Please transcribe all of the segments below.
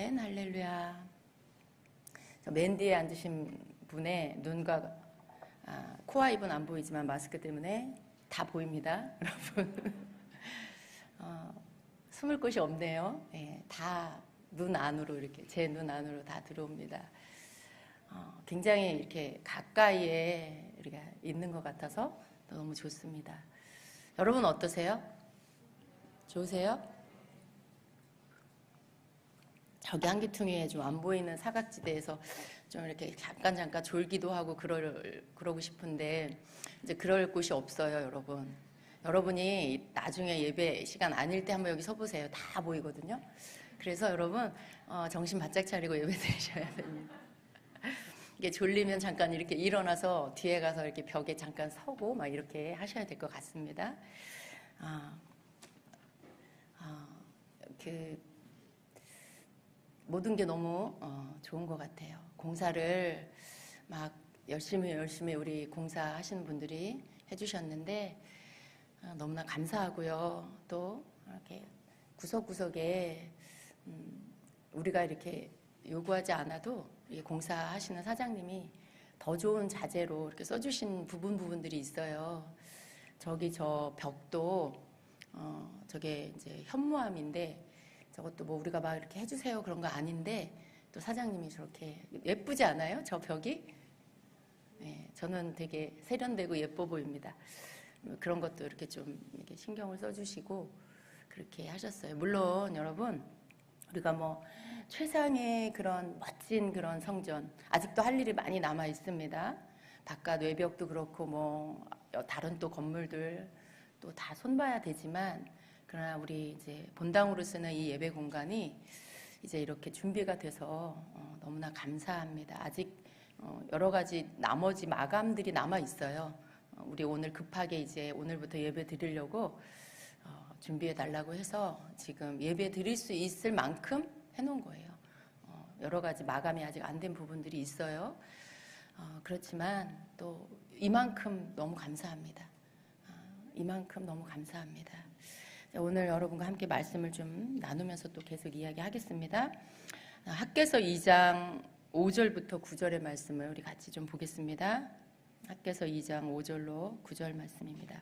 아멘, 할렐루야. 맨 뒤에 앉으신 분의 눈과 코와 입은 안 보이지만 마스크 때문에 다 보입니다, 여러분. 숨을 곳이 없네요. 예, 다 눈 안으로 이렇게 제 눈 안으로 다 들어옵니다. 굉장히 이렇게 가까이에 우리가 있는 것 같아서 너무 좋습니다. 여러분 어떠세요? 좋으세요? 저기 한기퉁이에 좀 안 보이는 사각지대에서 좀 이렇게 잠깐 졸기도 하고 그러고 싶은데 이제 그럴 곳이 없어요, 여러분. 여러분이 나중에 예배 시간 아닐 때 한번 여기 서보세요. 다 보이거든요. 그래서 여러분 정신 바짝 차리고 예배 드리셔야 됩니다. 이게 졸리면 잠깐 이렇게 일어나서 뒤에 가서 이렇게 벽에 잠깐 서고 막 이렇게 하셔야 될 것 같습니다. 모든 게 너무 좋은 것 같아요. 공사를 막 열심히 우리 공사하시는 분들이 해주셨는데 너무나 감사하고요. 또 이렇게 구석구석에 우리가 이렇게 요구하지 않아도 공사하시는 사장님이 더 좋은 자재로 이렇게 써주신 부분들이 있어요. 저기 저 벽도 저게 이제 현무암인데 저것도 뭐 우리가 막 이렇게 해주세요 그런 거 아닌데 또 사장님이 저렇게 예쁘지 않아요? 저 벽이? 네, 저는 되게 세련되고 예뻐 보입니다. 그런 것도 이렇게 좀 이렇게 신경을 써주시고 그렇게 하셨어요. 물론 여러분 우리가 뭐 최상의 그런 멋진 그런 성전 아직도 할 일이 많이 남아 있습니다. 바깥 외벽도 그렇고 뭐 다른 또 건물들 또 다 손봐야 되지만 그러나 우리 이제 본당으로 쓰는 이 예배 공간이 이제 이렇게 준비가 돼서 너무나 감사합니다. 아직 여러 가지 나머지 마감들이 남아 있어요. 우리 오늘 급하게 이제 오늘부터 예배 드리려고 준비해 달라고 해서 지금 예배 드릴 수 있을 만큼 해놓은 거예요. 여러 가지 마감이 아직 안 된 부분들이 있어요. 그렇지만 또 이만큼 너무 감사합니다. 이만큼 너무 감사합니다. 오늘 여러분과 함께 말씀을 좀 나누면서 또 계속 이야기하겠습니다. 학개서 2장 5절부터 9절의 말씀을 우리 같이 좀 보겠습니다. 학개서 2장 5절로 9절 말씀입니다.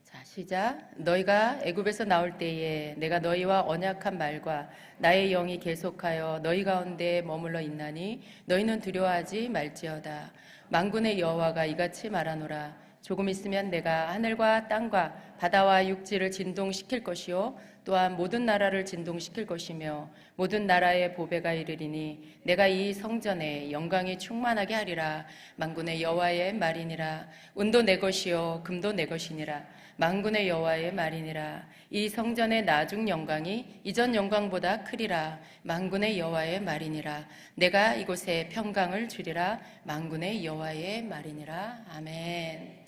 자, 시작. 너희가 애굽에서 나올 때에 내가 너희와 언약한 말과 나의 영이 계속하여 너희 가운데 머물러 있나니 너희는 두려워하지 말지어다. 만군의 여호와가 이같이 말하노라. 조금 있으면 내가 하늘과 땅과 바다와 육지를 진동시킬 것이요 또한 모든 나라를 진동시킬 것이며 모든 나라의 보배가 이르리니 내가 이 성전에 영광이 충만하게 하리라. 만군의 여호와의 말이니라. 은도 내 것이요 금도 내 것이니라. 만군의 여호와의 말이니라. 이 성전의 나중 영광이 이전 영광보다 크리라. 만군의 여호와의 말이니라. 내가 이곳에 평강을 주리라. 만군의 여호와의 말이니라. 아멘.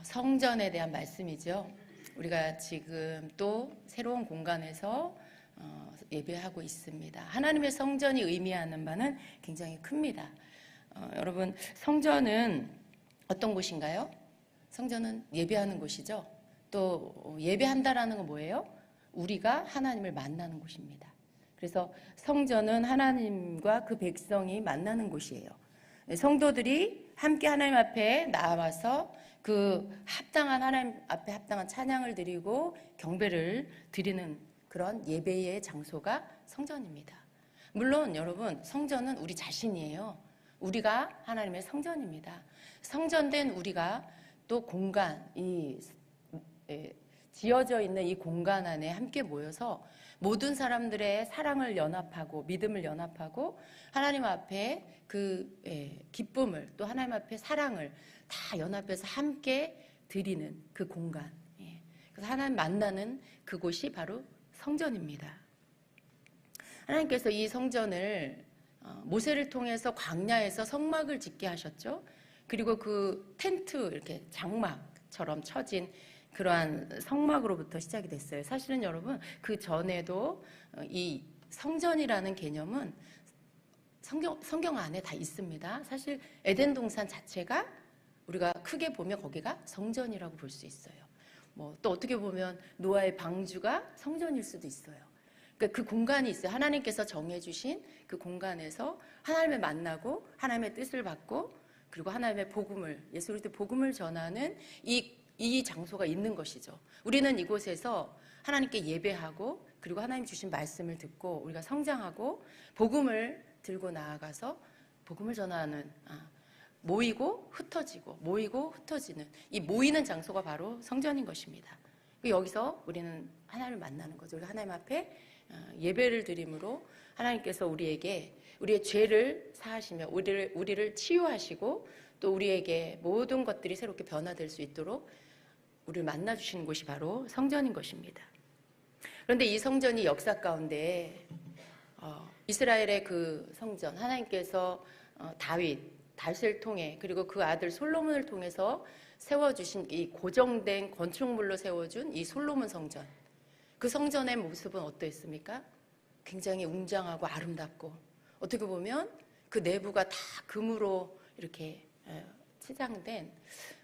성전에 대한 말씀이죠. 우리가 지금 또 새로운 공간에서 예배하고 있습니다. 하나님의 성전이 의미하는 바는 굉장히 큽니다. 여러분, 성전은 어떤 곳인가요? 성전은 예배하는 곳이죠. 또 예배한다라는 건 뭐예요? 우리가 하나님을 만나는 곳입니다. 그래서 성전은 하나님과 그 백성이 만나는 곳이에요. 성도들이 함께 하나님 앞에 나와서 그 합당한 하나님 앞에 합당한 찬양을 드리고 경배를 드리는 그런 예배의 장소가 성전입니다. 물론 여러분 성전은 우리 자신이에요. 우리가 하나님의 성전입니다. 성전된 우리가 또 공간, 지어져 있는 이 공간 안에 함께 모여서 모든 사람들의 사랑을 연합하고 믿음을 연합하고 하나님 앞에 그 기쁨을 또 하나님 앞에 사랑을 다 연합해서 함께 드리는 그 공간. 그래서 하나님 만나는 그곳이 바로 성전입니다. 하나님께서 이 성전을 모세를 통해서 광야에서 성막을 짓게 하셨죠. 그리고 그 텐트 이렇게 장막처럼 쳐진 그러한 성막으로부터 시작이 됐어요. 사실은 여러분 그 전에도 이 성전이라는 개념은 성경 안에 다 있습니다. 사실 에덴 동산 자체가 우리가 크게 보면 거기가 성전이라고 볼 수 있어요. 뭐 또 어떻게 보면 노아의 방주가 성전일 수도 있어요. 그러니까 그 공간이 있어요. 하나님께서 정해주신 그 공간에서 하나님을 만나고 하나님의 뜻을 받고 그리고 하나님의 복음을, 예수 그리스도의 복음을 전하는 이 장소가 있는 것이죠. 우리는 이곳에서 하나님께 예배하고 그리고 하나님 주신 말씀을 듣고 우리가 성장하고 복음을 들고 나아가서 복음을 전하는, 모이고 흩어지는 이 모이는 장소가 바로 성전인 것입니다. 여기서 우리는 하나님을 만나는 거죠. 우리가 하나님 앞에 예배를 드림으로 하나님께서 우리에게 우리의 죄를 사하시며 우리를 치유하시고 또 우리에게 모든 것들이 새롭게 변화될 수 있도록 우리를 만나주시는 곳이 바로 성전인 것입니다. 그런데 이 성전이 역사 가운데 이스라엘의 그 성전, 하나님께서 다윗을 통해 그리고 그 아들 솔로몬을 통해서 세워주신 이 고정된 건축물로 세워준 이 솔로몬 성전, 그 성전의 모습은 어떠했습니까? 굉장히 웅장하고 아름답고 어떻게 보면 그 내부가 다 금으로 이렇게 치장된,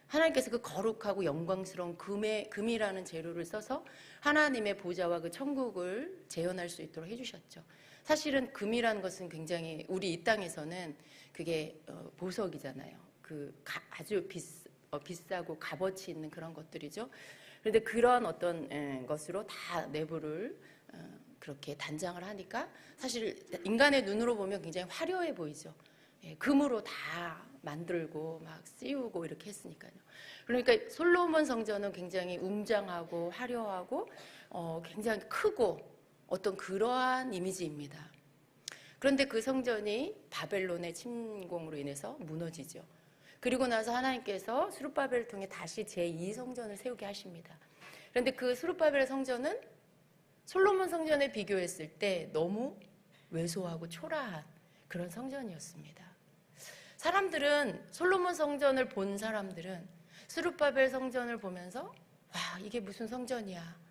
하나님께서 그 거룩하고 영광스러운 금이라는 재료를 써서 하나님의 보좌와 그 천국을 재현할 수 있도록 해주셨죠. 사실은 금이라는 것은 굉장히 우리 이 땅에서는 그게 보석이잖아요. 아주 비싸고 값어치 있는 그런 것들이죠. 그런데 그런 어떤 것으로 다 내부를 그렇게 단장을 하니까 사실 인간의 눈으로 보면 굉장히 화려해 보이죠. 금으로 다 만들고 막 씌우고 이렇게 했으니까요. 그러니까 솔로몬 성전은 굉장히 웅장하고 화려하고 굉장히 크고 어떤 그러한 이미지입니다. 그런데 그 성전이 바벨론의 침공으로 인해서 무너지죠. 그리고 나서 하나님께서 스룹바벨을 통해 다시 제2성전을 세우게 하십니다. 그런데 그 스룹바벨 성전은 솔로몬 성전에 비교했을 때 너무 왜소하고 초라한 그런 성전이었습니다. 솔로몬 성전을 본 사람들은 스룹바벨 성전을 보면서 와, 이게 무슨 성전이야?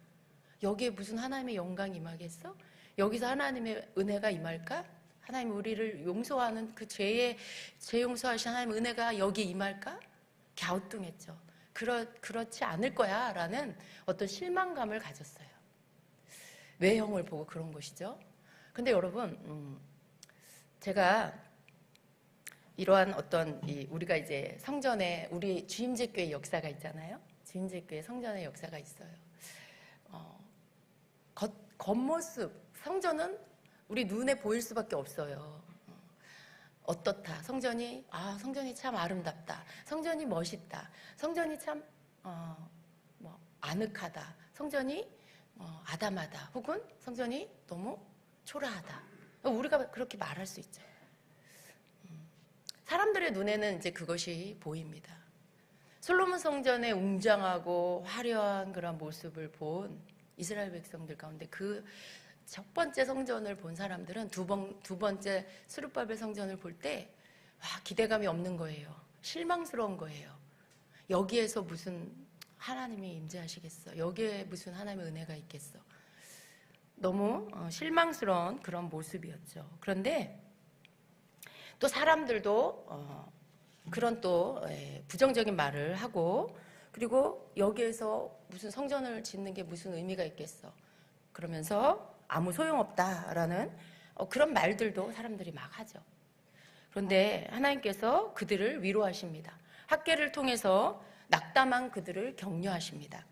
여기에 무슨 하나님의 영광이 임하겠어? 여기서 하나님의 은혜가 임할까? 하나님 우리를 용서하는 그 죄 용서하신 하나님의 은혜가 여기 임할까? 갸우뚱했죠. 그렇지 않을 거야 라는 어떤 실망감을 가졌어요. 외형을 보고 그런 것이죠. 근데 여러분, 제가 이러한 어떤 우리가 이제 성전에 우리 주임제교회 역사가 있잖아요. 주임제교회 성전의 역사가 있어요. 겉모습, 성전은 우리 눈에 보일 수밖에 없어요. 어떻다. 성전이 참 아름답다. 성전이 멋있다. 성전이 참 아늑하다. 성전이 아담하다. 혹은 성전이 너무 초라하다. 우리가 그렇게 말할 수 있죠. 사람들의 눈에는 이제 그것이 보입니다. 솔로몬 성전의 웅장하고 화려한 그런 모습을 본 이스라엘 백성들 가운데 그 첫 번째 성전을 본 사람들은 두 번째 스룹바벨 성전을 볼 때 기대감이 없는 거예요. 실망스러운 거예요. 여기에서 무슨 하나님이 임재하시겠어? 여기에 무슨 하나님의 은혜가 있겠어? 너무 실망스러운 그런 모습이었죠. 그런데 또 사람들도 그런 또 부정적인 말을 하고 그리고 여기에서 무슨 성전을 짓는 게 무슨 의미가 있겠어? 그러면서 아무 소용없다라는 그런 말들도 사람들이 막 하죠. 그런데 하나님께서 그들을 위로하십니다. 학개를 통해서 낙담한 그들을 격려하십니다.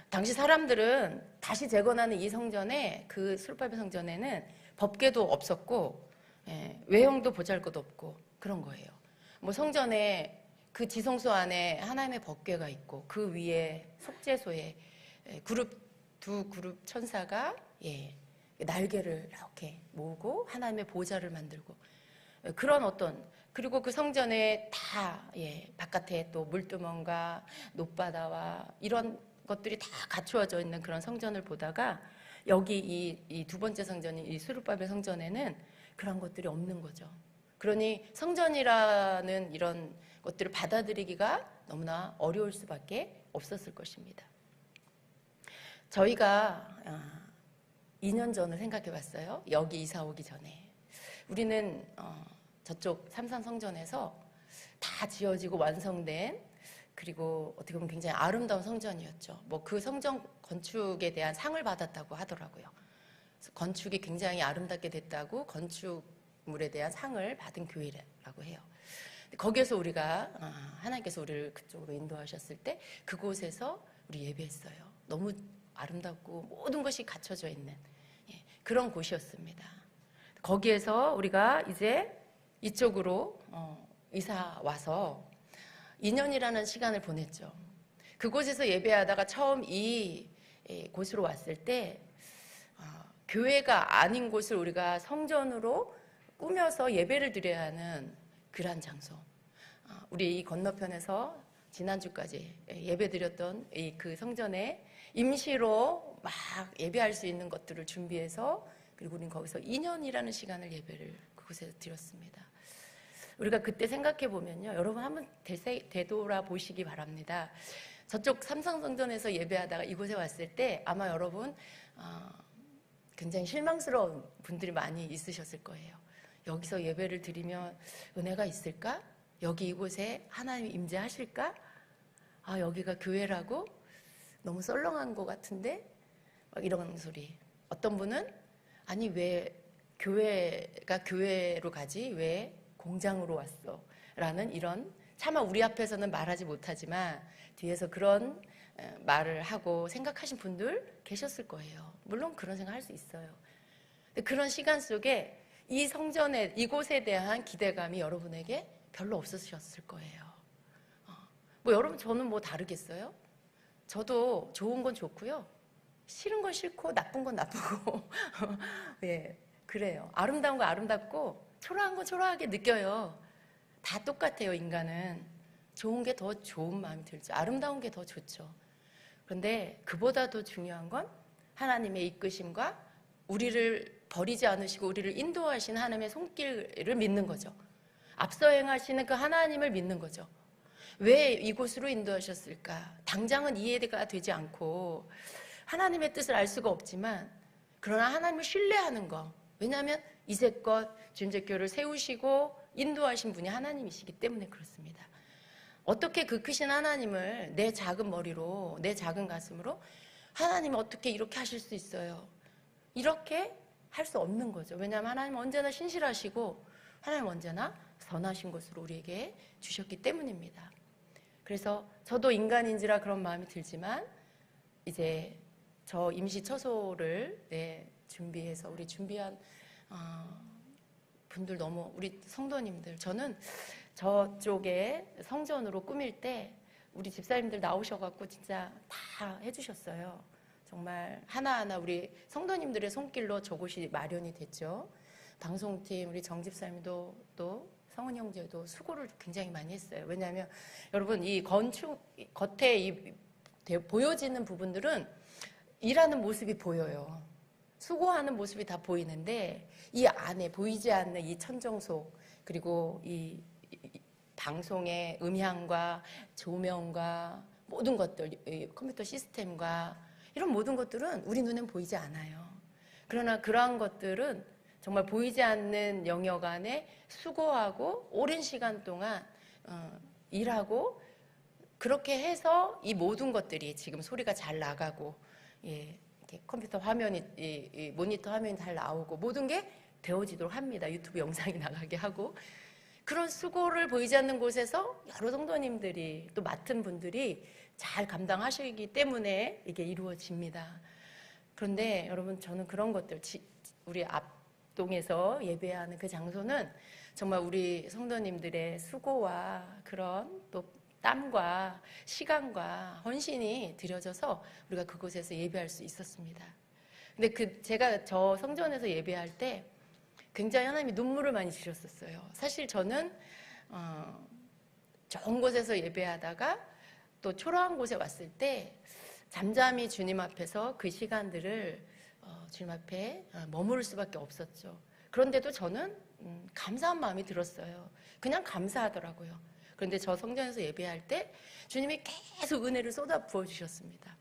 당시 사람들은 다시 재건하는 이 성전에, 그 스룹바벨 성전에는 법궤도 없었고 외형도 보잘것없고 그런 거예요. 성전에 그 지성소 안에 하나님의 법궤가 있고 그 위에 속죄소에 두 그룹 천사가 날개를 이렇게 모으고 하나님의 보좌를 만들고 그런 그리고 그 성전에 다 바깥에 또 물두멍과 높바다와 이런 것들이 다 갖추어져 있는 그런 성전을 보다가 여기 이 두 번째 성전인 이 스룹바벨 성전에는 그런 것들이 없는 거죠. 그러니 성전이라는 이런 것들을 받아들이기가 너무나 어려울 수밖에 없었을 것입니다. 저희가 2년 전을 생각해 봤어요. 여기 이사 오기 전에. 우리는 저쪽 삼산 성전에서 다 지어지고 완성된 그리고 어떻게 보면 굉장히 아름다운 성전이었죠. 그 성전 건축에 대한 상을 받았다고 하더라고요. 건축이 굉장히 아름답게 됐다고 건축물에 대한 상을 받은 교회라고 해요. 거기에서 우리가 하나님께서 우리를 그쪽으로 인도하셨을 때 그곳에서 우리 예배했어요. 너무 아름답고 모든 것이 갖춰져 있는 그런 곳이었습니다. 거기에서 우리가 이제 이쪽으로 이사 와서 2년이라는 시간을 보냈죠. 그곳에서 예배하다가 처음 이 곳으로 왔을 때 교회가 아닌 곳을 우리가 성전으로 꾸며서 예배를 드려야 하는 그러한 장소. 우리 이 건너편에서 지난주까지 예배 드렸던 그 성전에 임시로 막 예배할 수 있는 것들을 준비해서 그리고 우리는 거기서 2년이라는 시간을 예배를 그곳에서 드렸습니다. 우리가 그때 생각해 보면요, 여러분 한번 되돌아보시기 바랍니다. 저쪽 삼성성전에서 예배하다가 이곳에 왔을 때 아마 여러분 굉장히 실망스러운 분들이 많이 있으셨을 거예요. 여기서 예배를 드리면 은혜가 있을까? 여기 이곳에 하나님이 임재하실까? 여기가 교회라고? 너무 썰렁한 것 같은데? 막 이런 소리. 어떤 분은 아니 왜 교회가 교회로 가지? 왜 공장으로 왔어? 라는 이런 차마 우리 앞에서는 말하지 못하지만 뒤에서 그런 말을 하고 생각하신 분들 계셨을 거예요. 물론 그런 생각할 수 있어요. 근데 그런 시간 속에 이 성전에 이곳에 대한 기대감이 여러분에게 별로 없으셨을 거예요. 여러분 저는 뭐 다르겠어요? 저도 좋은 건 좋고요. 싫은 건 싫고 나쁜 건 나쁘고 예, 그래요. 아름다운 건 아름답고 초라한 건 초라하게 느껴요. 다 똑같아요. 인간은 좋은 게 더 좋은 마음이 들죠. 아름다운 게 더 좋죠. 그런데 그보다도 중요한 건 하나님의 이끄심과 우리를 버리지 않으시고 우리를 인도하시는 하나님의 손길을 믿는 거죠. 앞서 행하시는 그 하나님을 믿는 거죠. 왜 이곳으로 인도하셨을까? 당장은 이해가 되지 않고 하나님의 뜻을 알 수가 없지만 그러나 하나님을 신뢰하는 거. 왜냐하면 이제껏 주님제교를 세우시고 인도하신 분이 하나님이시기 때문에 그렇습니다. 어떻게 그 크신 하나님을 내 작은 머리로, 내 작은 가슴으로 하나님 어떻게 이렇게 하실 수 있어요? 이렇게 할 수 없는 거죠. 왜냐하면 하나님은 언제나 신실하시고 하나님은 언제나 선하신 것으로 우리에게 주셨기 때문입니다. 그래서 저도 인간인지라 그런 마음이 들지만 이제 저 임시 처소를 준비해서 우리 준비한 분들 너무 우리 성도님들 저는 저쪽에 성전으로 꾸밀 때 우리 집사님들 나오셔갖고 진짜 다 해주셨어요. 정말 하나하나 우리 성도님들의 손길로 저곳이 마련이 됐죠. 방송팀 우리 정 집사님도 또 성은 형제도 수고를 굉장히 많이 했어요. 왜냐하면 여러분 이 건축 겉에 보여지는 부분들은 일하는 모습이 보여요. 수고하는 모습이 다 보이는데 이 안에 보이지 않는 이 천정석 그리고 이 방송의 음향과 조명과 모든 것들 컴퓨터 시스템과 이런 모든 것들은 우리 눈엔 보이지 않아요. 그러나 그러한 것들은 정말 보이지 않는 영역 안에 수고하고 오랜 시간 동안 일하고 그렇게 해서 이 모든 것들이 지금 소리가 잘 나가고 이렇게 컴퓨터 화면이 이 모니터 화면이 잘 나오고 모든 게 되어지도록 합니다. 유튜브 영상이 나가게 하고 그런 수고를 보이지 않는 곳에서 여러 성도님들이 또 맡은 분들이 잘 감당하시기 때문에 이게 이루어집니다. 그런데 여러분 저는 그런 것들 우리 앞동에서 예배하는 그 장소는 정말 우리 성도님들의 수고와 그런 또 땀과 시간과 헌신이 들여져서 우리가 그곳에서 예배할 수 있었습니다. 근데 제가 저 성전에서 예배할 때 굉장히 하나님이 눈물을 많이 주셨었어요. 사실 저는 좋은 곳에서 예배하다가 또 초라한 곳에 왔을 때 잠잠히 주님 앞에서 그 시간들을 주님 앞에 머무를 수밖에 없었죠. 그런데도 저는 감사한 마음이 들었어요. 그냥 감사하더라고요. 그런데 저 성전에서 예배할 때 주님이 계속 은혜를 쏟아 부어주셨습니다.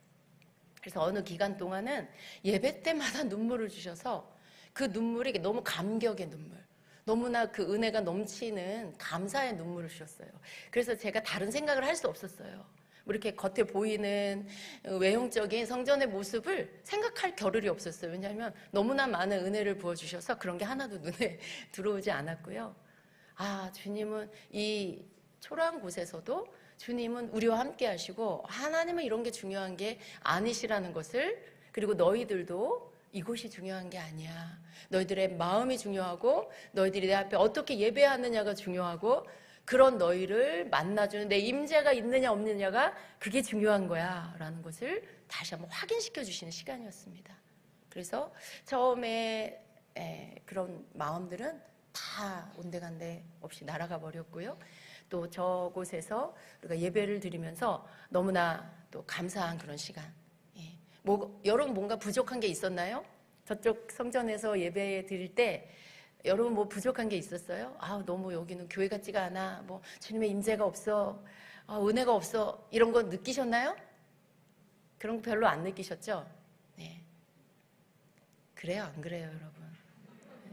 그래서 어느 기간 동안은 예배 때마다 눈물을 주셔서 그 눈물이 너무 감격의 눈물, 너무나 그 은혜가 넘치는 감사의 눈물을 주셨어요. 그래서 제가 다른 생각을 할 수 없었어요. 뭐 이렇게 겉에 보이는 외형적인 성전의 모습을 생각할 겨를이 없었어요. 왜냐하면 너무나 많은 은혜를 부어주셔서 그런 게 하나도 눈에 들어오지 않았고요. 아, 주님은 이 초라한 곳에서도 주님은 우리와 함께 하시고 하나님은 이런 게 중요한 게 아니시라는 것을, 그리고 너희들도 이곳이 중요한 게 아니야. 너희들의 마음이 중요하고 너희들이 내 앞에 어떻게 예배하느냐가 중요하고 그런 너희를 만나주는 내 임재가 있느냐 없느냐가 그게 중요한 거야 라는 것을 다시 한번 확인시켜 주시는 시간이었습니다. 그래서 처음에 그런 마음들은 다 온데간데 없이 날아가 버렸고요. 또 저곳에서 우리가 예배를 드리면서 너무나 또 감사한 그런 시간. 여러분 뭔가 부족한 게 있었나요? 저쪽 성전에서 예배 드릴 때 여러분 뭐 부족한 게 있었어요? 아, 너무 여기는 교회 같지가 않아. 뭐 주님의 임재가 없어. 아, 은혜가 없어. 이런 거 느끼셨나요? 그런 거 별로 안 느끼셨죠? 네. 그래요, 안 그래요, 여러분? 네.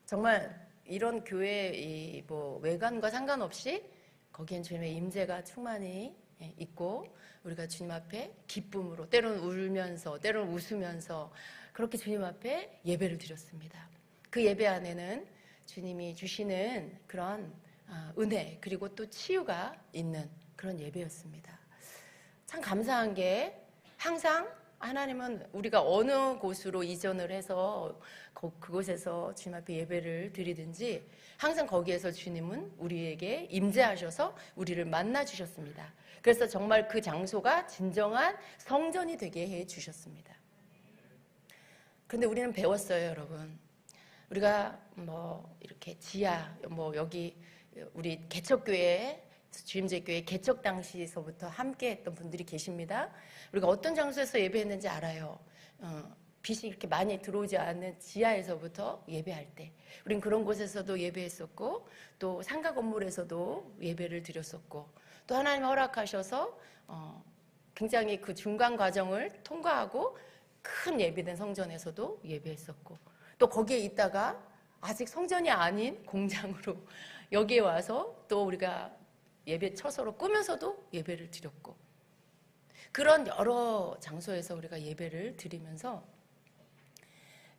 정말 이런 교회 뭐 외관과 상관없이 거기엔 주님의 임재가 충만히 있고 우리가 주님 앞에 기쁨으로 때로는 울면서 때로는 웃으면서 그렇게 주님 앞에 예배를 드렸습니다. 그 예배 안에는 주님이 주시는 그런 은혜 그리고 또 치유가 있는 그런 예배였습니다. 참 감사한 게 항상 하나님은 우리가 어느 곳으로 이전을 해서 그곳에서 주님 앞에 예배를 드리든지 항상 거기에서 주님은 우리에게 임재하셔서 우리를 만나 주셨습니다. 그래서 정말 그 장소가 진정한 성전이 되게 해 주셨습니다. 그런데 우리는 배웠어요, 여러분. 우리가 뭐 이렇게 지하, 뭐 여기 우리 개척교회, 주임제교회 개척 당시서부터 함께 했던 분들이 계십니다. 우리가 어떤 장소에서 예배했는지 알아요. 빛이 이렇게 많이 들어오지 않는 지하에서부터 예배할 때 우린 그런 곳에서도 예배했었고 또 상가 건물에서도 예배를 드렸었고 또 하나님 허락하셔서 굉장히 그 중간 과정을 통과하고 큰 예배된 성전에서도 예배했었고 또 거기에 있다가 아직 성전이 아닌 공장으로 여기에 와서 또 우리가 예배 처소로 꾸며서도 예배를 드렸고 그런 여러 장소에서 우리가 예배를 드리면서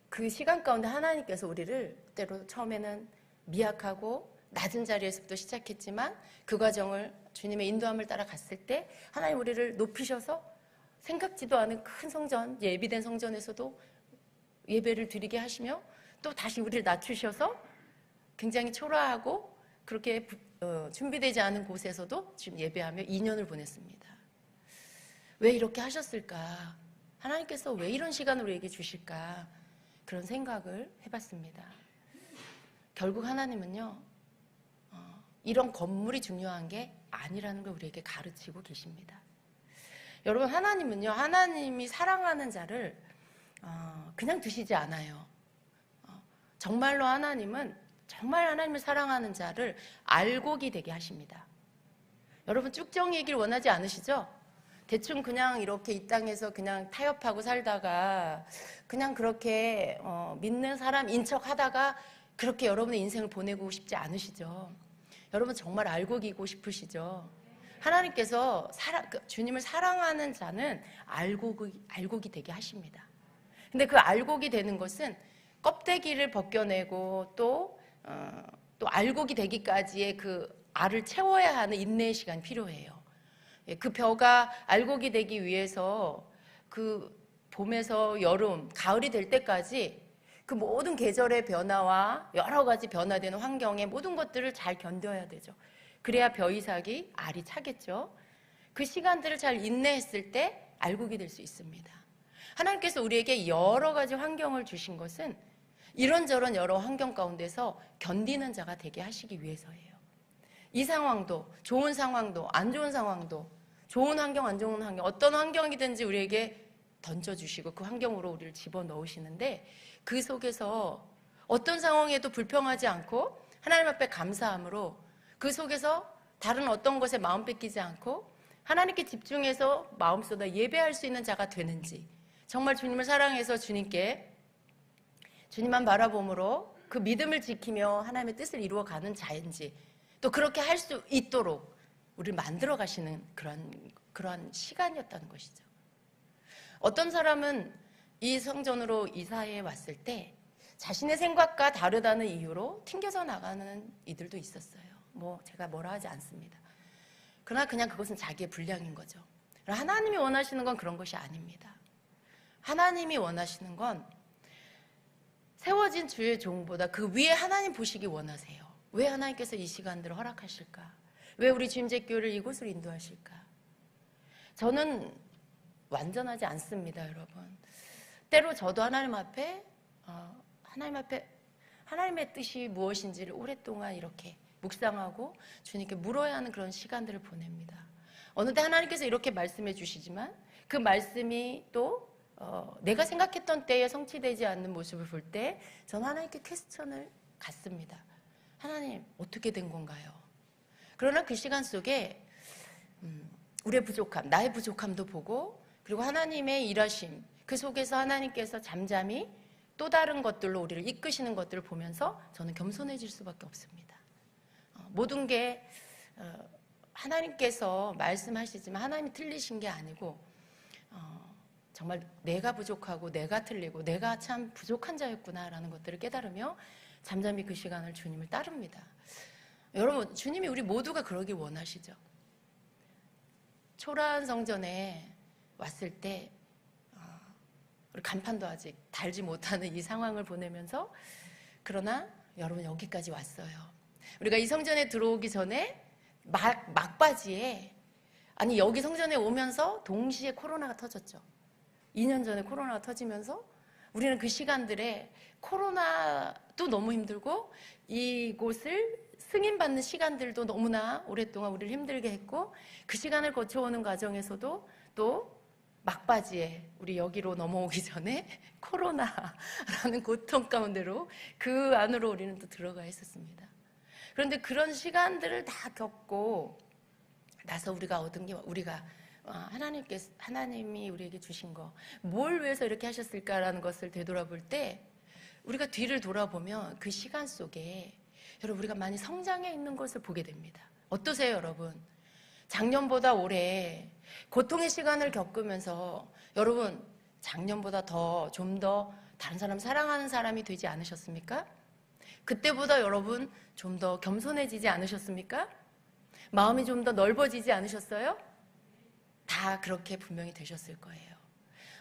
그 시간 가운데 하나님께서 우리를 때로 처음에는 미약하고 낮은 자리에서부터 시작했지만 그 과정을 주님의 인도함을 따라 갔을 때 하나님 우리를 높이셔서 생각지도 않은 큰 성전, 예비된 성전에서도 예배를 드리게 하시며 또 다시 우리를 낮추셔서 굉장히 초라하고 그렇게 준비되지 않은 곳에서도 지금 예배하며 2년을 보냈습니다. 왜 이렇게 하셨을까? 하나님께서 왜 이런 시간을 우리에게 주실까? 그런 생각을 해봤습니다. 결국 하나님은요, 이런 건물이 중요한 게 아니라는 걸 우리에게 가르치고 계십니다. 여러분, 하나님은요, 하나님이 사랑하는 자를 그냥 두시지 않아요. 정말로 하나님은 정말 하나님을 사랑하는 자를 알곡이 되게 하십니다. 여러분, 쭉정이길 원하지 않으시죠? 대충 그냥 이렇게 이 땅에서 그냥 타협하고 살다가 그냥 그렇게 믿는 사람인 척 하다가 그렇게 여러분의 인생을 보내고 싶지 않으시죠? 여러분 정말 알곡이고 싶으시죠? 하나님께서 주님을 사랑하는 자는 알곡이 되게 하십니다. 근데 그 알곡이 되는 것은 껍데기를 벗겨내고 또 알곡이 되기까지의 그 알을 채워야 하는 인내의 시간이 필요해요. 그 벼가 알곡이 되기 위해서 그 봄에서 여름, 가을이 될 때까지 그 모든 계절의 변화와 여러 가지 변화되는 환경의 모든 것들을 잘 견뎌야 되죠. 그래야 벼 이삭이 알이 차겠죠. 그 시간들을 잘 인내했을 때 알곡이 될 수 있습니다. 하나님께서 우리에게 여러 가지 환경을 주신 것은 이런저런 여러 환경 가운데서 견디는 자가 되게 하시기 위해서예요. 이 상황도, 좋은 상황도, 안 좋은 상황도, 좋은 환경, 안 좋은 환경, 어떤 환경이든지 우리에게 던져주시고 그 환경으로 우리를 집어넣으시는데 그 속에서 어떤 상황에도 불평하지 않고 하나님 앞에 감사함으로 그 속에서 다른 어떤 것에 마음 뺏기지 않고 하나님께 집중해서 마음 쏟아 예배할 수 있는 자가 되는지, 정말 주님을 사랑해서 주님께 주님만 바라봄으로 그 믿음을 지키며 하나님의 뜻을 이루어가는 자인지, 또 그렇게 할 수 있도록 우리를 만들어 가시는 그런 시간이었다는 것이죠. 어떤 사람은 이 성전으로 이사해 왔을 때 자신의 생각과 다르다는 이유로 튕겨져 나가는 이들도 있었어요. 제가 뭐라 하지 않습니다. 그러나 그냥 그것은 자기의 분량인 거죠. 하나님이 원하시는 건 그런 것이 아닙니다. 하나님이 원하시는 건 세워진 주의 종보다 그 위에 하나님 보시기 원하세요. 왜 하나님께서 이 시간들을 허락하실까? 왜 우리 주임제교회를 이곳으로 인도하실까? 저는 완전하지 않습니다, 여러분. 때로 저도 하나님 앞에 하나님의 뜻이 무엇인지를 오랫동안 이렇게 묵상하고 주님께 물어야 하는 그런 시간들을 보냅니다. 어느 때 하나님께서 이렇게 말씀해 주시지만 그 말씀이 또 내가 생각했던 때에 성취되지 않는 모습을 볼 때 저는 하나님께 퀘스천을 갖습니다. 하나님, 어떻게 된 건가요? 그러나 그 시간 속에 우리의 부족함, 나의 부족함도 보고, 그리고 하나님의 일하심, 그 속에서 하나님께서 잠잠히 또 다른 것들로 우리를 이끄시는 것들을 보면서 저는 겸손해질 수밖에 없습니다. 모든 게 하나님께서 말씀하시지만 하나님이 틀리신 게 아니고 정말 내가 부족하고 내가 틀리고 내가 참 부족한 자였구나라는 것들을 깨달으며 잠잠히 그 시간을 주님을 따릅니다. 여러분, 주님이 우리 모두가 그러기 원하시죠. 초라한 성전에 왔을 때 우리 간판도 아직 달지 못하는 이 상황을 보내면서, 그러나 여러분 여기까지 왔어요. 우리가 이 성전에 들어오기 전에 막바지에, 아니 여기 성전에 오면서 동시에 코로나가 터졌죠. 2년 전에 코로나가 터지면서 우리는 그 시간들에 코로나도 너무 힘들고 이곳을 승인받는 시간들도 너무나 오랫동안 우리를 힘들게 했고, 그 시간을 거쳐오는 과정에서도 또 막바지에 우리 여기로 넘어오기 전에 코로나라는 고통 가운데로 그 안으로 우리는 또 들어가 있었습니다. 그런데 그런 시간들을 다 겪고 나서 우리가 얻은 게, 우리가 하나님이 우리에게 주신 거, 뭘 위해서 이렇게 하셨을까라는 것을 되돌아볼 때 우리가 뒤를 돌아보면 그 시간 속에 여러분 우리가 많이 성장해 있는 것을 보게 됩니다. 어떠세요, 여러분? 작년보다 올해 고통의 시간을 겪으면서 여러분 작년보다 좀 더 다른 사람 사랑하는 사람이 되지 않으셨습니까? 그때보다 여러분 좀 더 겸손해지지 않으셨습니까? 마음이 좀 더 넓어지지 않으셨어요? 다 그렇게 분명히 되셨을 거예요.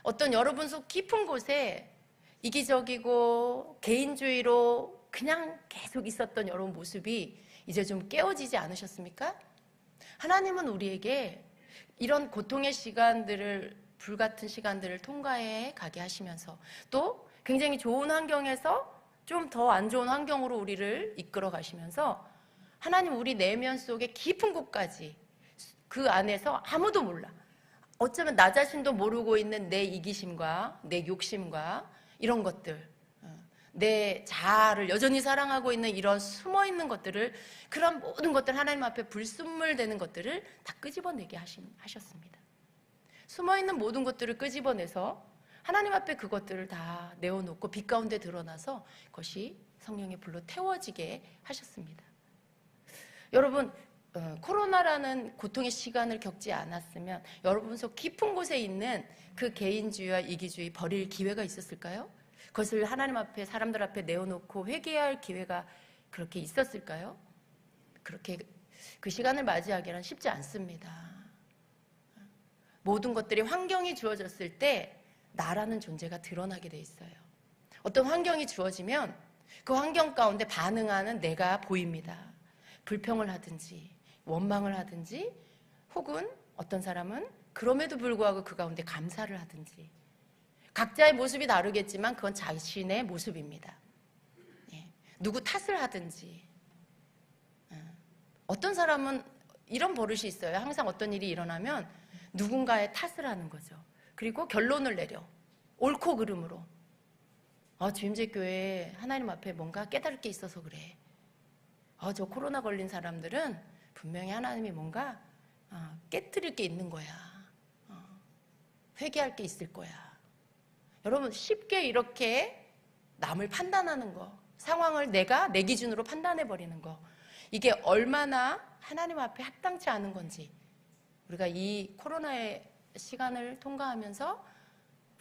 어떤 여러분 속 깊은 곳에 이기적이고 개인주의로 그냥 계속 있었던 여러분 모습이 이제 좀 깨어지지 않으셨습니까? 하나님은 우리에게 이런 고통의 시간들을, 불같은 시간들을 통과해 가게 하시면서 또 굉장히 좋은 환경에서 좀 더 안 좋은 환경으로 우리를 이끌어 가시면서 하나님 우리 내면 속에 깊은 곳까지, 그 안에서 아무도 몰라, 어쩌면 나 자신도 모르고 있는 내 이기심과 내 욕심과 이런 것들, 내 자아를 여전히 사랑하고 있는 이런 숨어있는 것들을, 그런 모든 것들, 하나님 앞에 불순물 되는 것들을 다 끄집어내게 하셨습니다. 숨어있는 모든 것들을 끄집어내서 하나님 앞에 그것들을 다 내어놓고 빛 가운데 드러나서 그것이 성령의 불로 태워지게 하셨습니다. 여러분, 코로나라는 고통의 시간을 겪지 않았으면 여러분 속 깊은 곳에 있는 그 개인주의와 이기주의 버릴 기회가 있었을까요? 그것을 하나님 앞에, 사람들 앞에 내어놓고 회개할 기회가 그렇게 있었을까요? 그렇게 그 시간을 맞이하기는 쉽지 않습니다. 모든 것들이, 환경이 주어졌을 때 나라는 존재가 드러나게 돼 있어요. 어떤 환경이 주어지면 그 환경 가운데 반응하는 내가 보입니다. 불평을 하든지 원망을 하든지, 혹은 어떤 사람은 그럼에도 불구하고 그 가운데 감사를 하든지, 각자의 모습이 다르겠지만 그건 자신의 모습입니다. 누구 탓을 하든지. 어떤 사람은 이런 버릇이 있어요. 항상 어떤 일이 일어나면 누군가의 탓을 하는 거죠. 그리고 결론을 내려, 옳고 그름으로. 주임제교회 하나님 앞에 뭔가 깨달을 게 있어서 그래. 저 코로나 걸린 사람들은 분명히 하나님이 뭔가 깨트릴 게 있는 거야. 회개할 게 있을 거야. 여러분, 쉽게 이렇게 남을 판단하는 거, 상황을 내가 내 기준으로 판단해버리는 거, 이게 얼마나 하나님 앞에 합당치 않은 건지 우리가 이 코로나의 시간을 통과하면서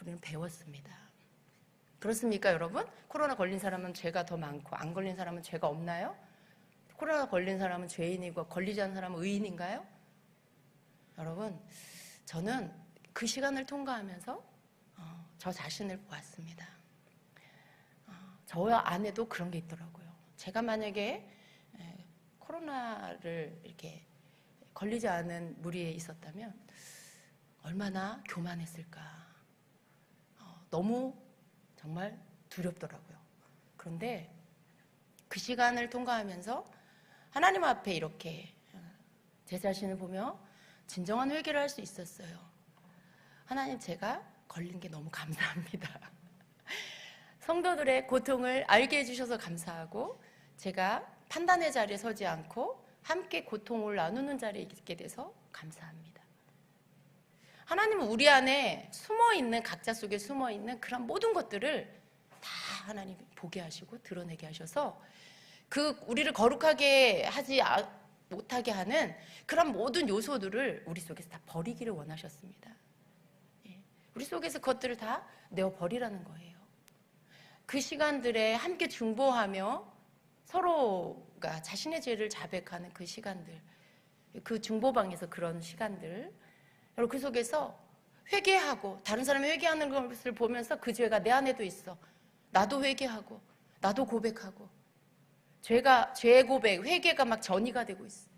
우리는 배웠습니다. 그렇습니까, 여러분? 코로나 걸린 사람은 죄가 더 많고 안 걸린 사람은 죄가 없나요? 코로나 걸린 사람은 죄인이고 걸리지 않은 사람은 의인인가요? 여러분, 저는 그 시간을 통과하면서 저 자신을 보았습니다. 저 안에도 그런 게 있더라고요. 제가 만약에 코로나를 이렇게 걸리지 않은 무리에 있었다면 얼마나 교만했을까. 너무 정말 두렵더라고요. 그런데 그 시간을 통과하면서 하나님 앞에 이렇게 제 자신을 보며 진정한 회개를 할 수 있었어요. 하나님, 제가 걸린 게 너무 감사합니다. 성도들의 고통을 알게 해주셔서 감사하고 제가 판단의 자리에 서지 않고 함께 고통을 나누는 자리에 있게 돼서 감사합니다. 하나님은 우리 안에 숨어있는, 각자 속에 숨어있는 그런 모든 것들을 다 하나님이 보게 하시고 드러내게 하셔서 그 우리를 거룩하게 하지 못하게 하는 그런 모든 요소들을 우리 속에서 다 버리기를 원하셨습니다. 우리 속에서 그것들을 다 내어버리라는 거예요. 그 시간들에 함께 중보하며 서로가 자신의 죄를 자백하는 그 시간들, 그 중보방에서 그런 시간들, 여러분 그 속에서 회개하고 다른 사람이 회개하는 것을 보면서 그 죄가 내 안에도 있어. 나도 회개하고 나도 고백하고 죄 고백, 회개가 막 전이가 되고 있어.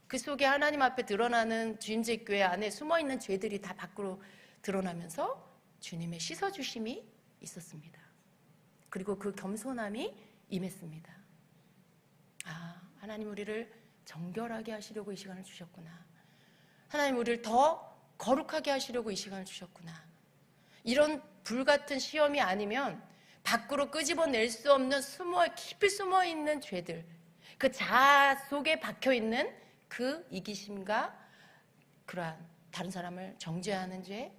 그 속에 하나님 앞에 드러나는 주임제 교회 안에 숨어있는 죄들이 다 밖으로 드러나면서 주님의 씻어주심이 있었습니다. 그리고 그 겸손함이 임했습니다. 하나님 우리를 정결하게 하시려고 이 시간을 주셨구나. 하나님 우리를 더 거룩하게 하시려고 이 시간을 주셨구나. 이런 불같은 시험이 아니면 밖으로 끄집어낼 수 없는 깊이 숨어있는 죄들, 그 자아 속에 박혀있는 그 이기심과 그러한 다른 사람을 정죄하는 죄,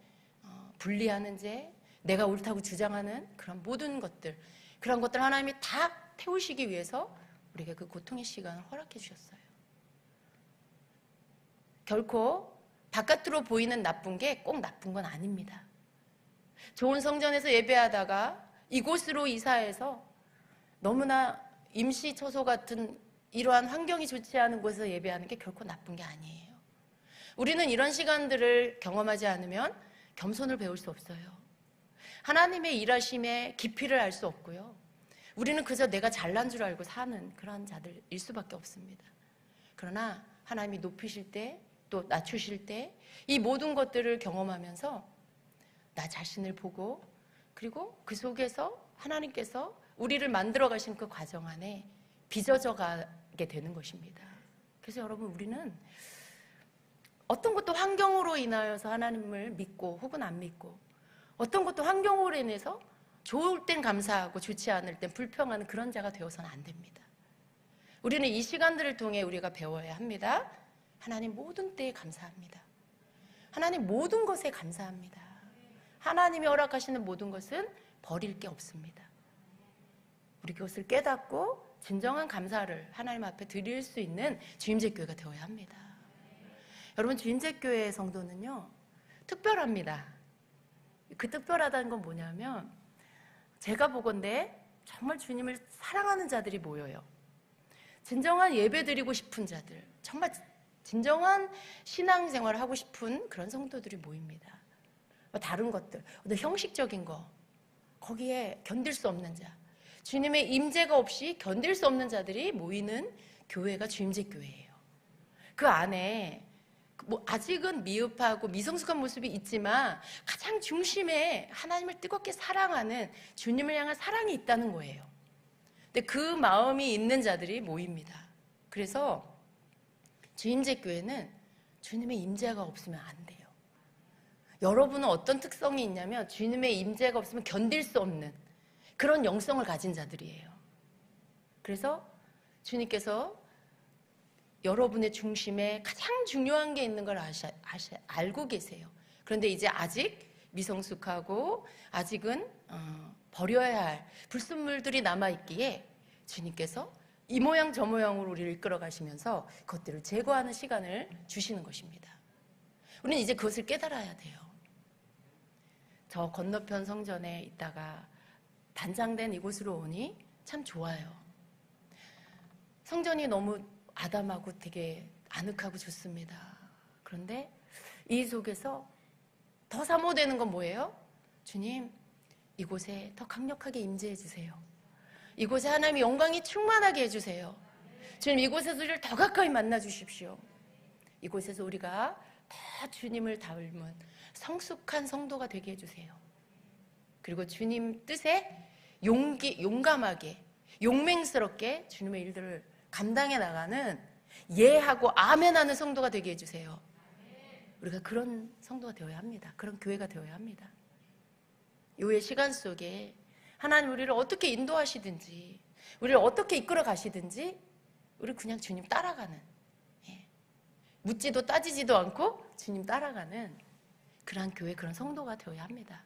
분리하는 죄, 내가 옳다고 주장하는 그런 모든 것들, 그런 것들 하나님이 다 태우시기 위해서 우리에게 그 고통의 시간을 허락해 주셨어요. 결코 바깥으로 보이는 나쁜 게 꼭 나쁜 건 아닙니다. 좋은 성전에서 예배하다가 이곳으로 이사해서 너무나 임시처소 같은 이러한 환경이 좋지 않은 곳에서 예배하는 게 결코 나쁜 게 아니에요. 우리는 이런 시간들을 경험하지 않으면 겸손을 배울 수 없어요. 하나님의 일하심의 깊이를 알 수 없고요. 우리는 그저 내가 잘난 줄 알고 사는 그런 자들일 수밖에 없습니다. 그러나 하나님이 높이실 때 또 낮추실 때 이 모든 것들을 경험하면서 나 자신을 보고 그리고 그 속에서 하나님께서 우리를 만들어 가신 그 과정 안에 빚어져 가게 되는 것입니다. 그래서 여러분 우리는 어떤 것도 환경으로 인하여서 하나님을 믿고 혹은 안 믿고 어떤 것도 환경으로 인해서 좋을 땐 감사하고 좋지 않을 땐 불평하는 그런 자가 되어서는 안 됩니다. 우리는 이 시간들을 통해 우리가 배워야 합니다. 하나님 모든 때에 감사합니다. 하나님 모든 것에 감사합니다. 하나님이 허락하시는 모든 것은 버릴 게 없습니다. 우리 그것을 깨닫고 진정한 감사를 하나님 앞에 드릴 수 있는 주임제 교회가 되어야 합니다. 여러분 주임제 교회의 성도는요 특별합니다. 그 특별하다는 건 뭐냐면 제가 보건대 정말 주님을 사랑하는 자들이 모여요. 진정한 예배 드리고 싶은 자들, 정말 진정한 신앙생활을 하고 싶은 그런 성도들이 모입니다. 다른 것들, 형식적인 거, 거기에 견딜 수 없는 자, 주님의 임재가 없이 견딜 수 없는 자들이 모이는 교회가 주임제 교회예요. 그 안에 아직은 미흡하고 미성숙한 모습이 있지만 가장 중심에 하나님을 뜨겁게 사랑하는 주님을 향한 사랑이 있다는 거예요. 근데 그 마음이 있는 자들이 모입니다. 그래서 주임제 교회는 주님의 임재가 없으면 안 돼요. 여러분은 어떤 특성이 있냐면 주님의 임재가 없으면 견딜 수 없는 그런 영성을 가진 자들이에요. 그래서 주님께서 여러분의 중심에 가장 중요한 게 있는 걸 알고 계세요. 그런데 이제 아직 미성숙하고 아직은 버려야 할 불순물들이 남아있기에 주님께서 이 모양 저 모양으로 우리를 이끌어 가시면서 그것들을 제거하는 시간을 주시는 것입니다. 우리는 이제 그것을 깨달아야 돼요. 저 건너편 성전에 있다가 단장된 이곳으로 오니 참 좋아요. 성전이 너무 아담하고 되게 아늑하고 좋습니다. 그런데 이 속에서 더 사모되는 건 뭐예요? 주님, 이곳에 더 강력하게 임재해 주세요. 이곳에 하나님의 영광이 충만하게 해주세요. 주님, 이곳에서 우리를 더 가까이 만나 주십시오. 이곳에서 우리가 더 주님을 닮은 성숙한 성도가 되게 해주세요. 그리고 주님 뜻에 용감하게, 용맹스럽게 주님의 일들을 감당해 나가는 예하고 아멘하는 성도가 되게 해주세요. 우리가 그런 성도가 되어야 합니다. 그런 교회가 되어야 합니다. 요의 시간 속에 하나님 우리를 어떻게 인도하시든지, 우리를 어떻게 이끌어 가시든지 우리 그냥 주님 따라가는, 묻지도 따지지도 않고 주님 따라가는 그러한 교회, 그런 성도가 되어야 합니다.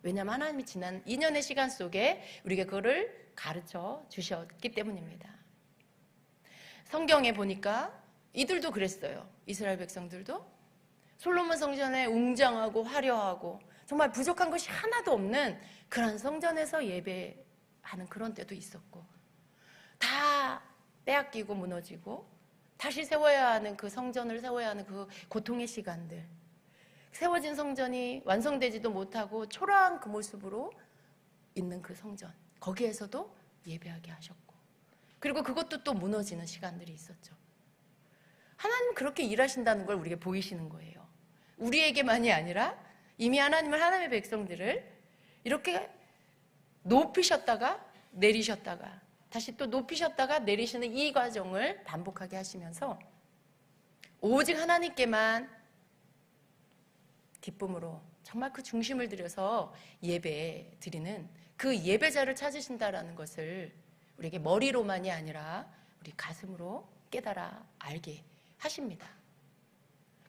왜냐하면 하나님이 지난 2년의 시간 속에 우리에게 그거를 가르쳐 주셨기 때문입니다. 성경에 보니까 이들도 그랬어요. 이스라엘 백성들도 솔로몬 성전에 웅장하고 화려하고 정말 부족한 것이 하나도 없는 그런 성전에서 예배하는 그런 때도 있었고, 다 빼앗기고 무너지고 다시 세워야 하는 그 성전을 세워야 하는 그 고통의 시간들, 세워진 성전이 완성되지도 못하고 초라한 그 모습으로 있는 그 성전, 거기에서도 예배하게 하셨고, 그리고 그것도 또 무너지는 시간들이 있었죠. 하나님 그렇게 일하신다는 걸 우리에게 보이시는 거예요. 우리에게만이 아니라 이미 하나님은 하나님의 백성들을 이렇게 높이셨다가 내리셨다가 다시 또 높이셨다가 내리시는 이 과정을 반복하게 하시면서 오직 하나님께만 기쁨으로 정말 그 중심을 들여서 예배 드리는 그 예배자를 찾으신다라는 것을 우리에게 머리로만이 아니라 우리 가슴으로 깨달아 알게 하십니다.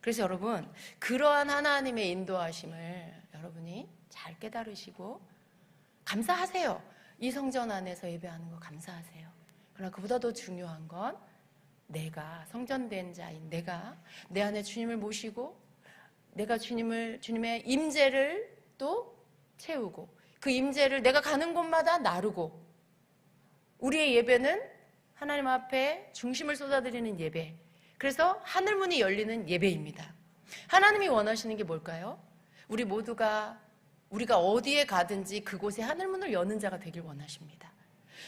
그래서 여러분, 그러한 하나님의 인도하심을 여러분이 잘 깨달으시고 감사하세요. 이 성전 안에서 예배하는 거 감사하세요. 그러나 그보다 더 중요한 건 내가 성전된 자인 내가 내 안에 주님을 모시고 내가 주님의 임재를 또 채우고 그 임재를 내가 가는 곳마다 나르고, 우리의 예배는 하나님 앞에 중심을 쏟아드리는 예배, 그래서 하늘문이 열리는 예배입니다. 하나님이 원하시는 게 뭘까요? 우리 모두가 우리가 어디에 가든지 그곳에 하늘문을 여는 자가 되길 원하십니다.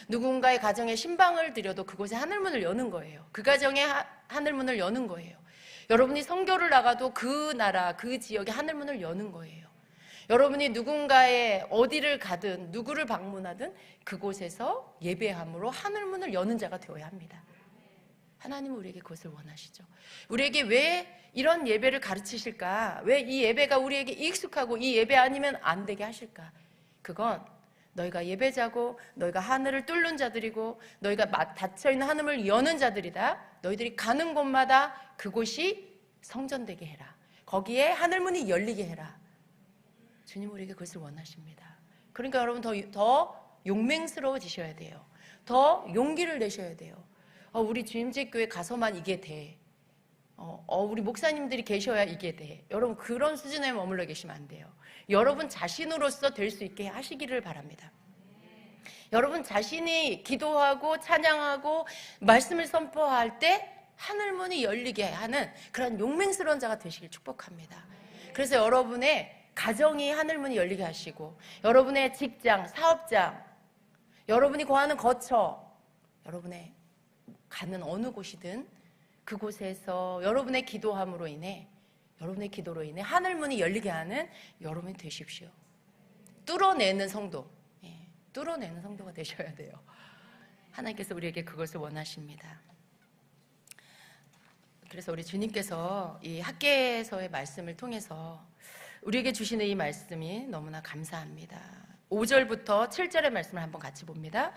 누군가의 가정에 신방을 드려도 그곳에 하늘문을 여는 거예요. 그 가정에 하늘문을 여는 거예요. 여러분이 선교를 나가도 그 나라, 그 지역에 하늘문을 여는 거예요. 여러분이 누군가의 어디를 가든 누구를 방문하든 그곳에서 예배함으로 하늘문을 여는 자가 되어야 합니다. 하나님은 우리에게 그것을 원하시죠. 우리에게 왜 이런 예배를 가르치실까? 왜 이 예배가 우리에게 익숙하고 이 예배 아니면 안 되게 하실까? 그건 너희가 예배자고 너희가 하늘을 뚫는 자들이고 너희가 닫혀있는 하늘을 여는 자들이다. 너희들이 가는 곳마다 그곳이 성전되게 해라. 거기에 하늘문이 열리게 해라. 주님 우리에게 그것을 원하십니다. 그러니까 여러분 더 용맹스러워지셔야 돼요. 더 용기를 내셔야 돼요. 우리 주임제교회 가서만 이게 돼. 우리 목사님들이 계셔야 이게 돼. 여러분 그런 수준에 머물러 계시면 안 돼요. 여러분 자신으로서 될 수 있게 하시기를 바랍니다. 여러분 자신이 기도하고 찬양하고 말씀을 선포할 때 하늘문이 열리게 하는 그런 용맹스러운 자가 되시길 축복합니다. 그래서 여러분의 가정이 하늘문이 열리게 하시고, 여러분의 직장, 사업장, 여러분이 거하는 거처, 여러분의 가는 어느 곳이든 그곳에서 여러분의 기도함으로 인해, 여러분의 기도로 인해 하늘문이 열리게 하는 여러분이 되십시오. 뚫어내는 성도, 뚫어내는 성도가 되셔야 돼요. 하나님께서 우리에게 그것을 원하십니다. 그래서 우리 주님께서 이 학개서의 말씀을 통해서 우리에게 주시는 이 말씀이 너무나 감사합니다. 5절부터 7절의 말씀을 한번 같이 봅니다.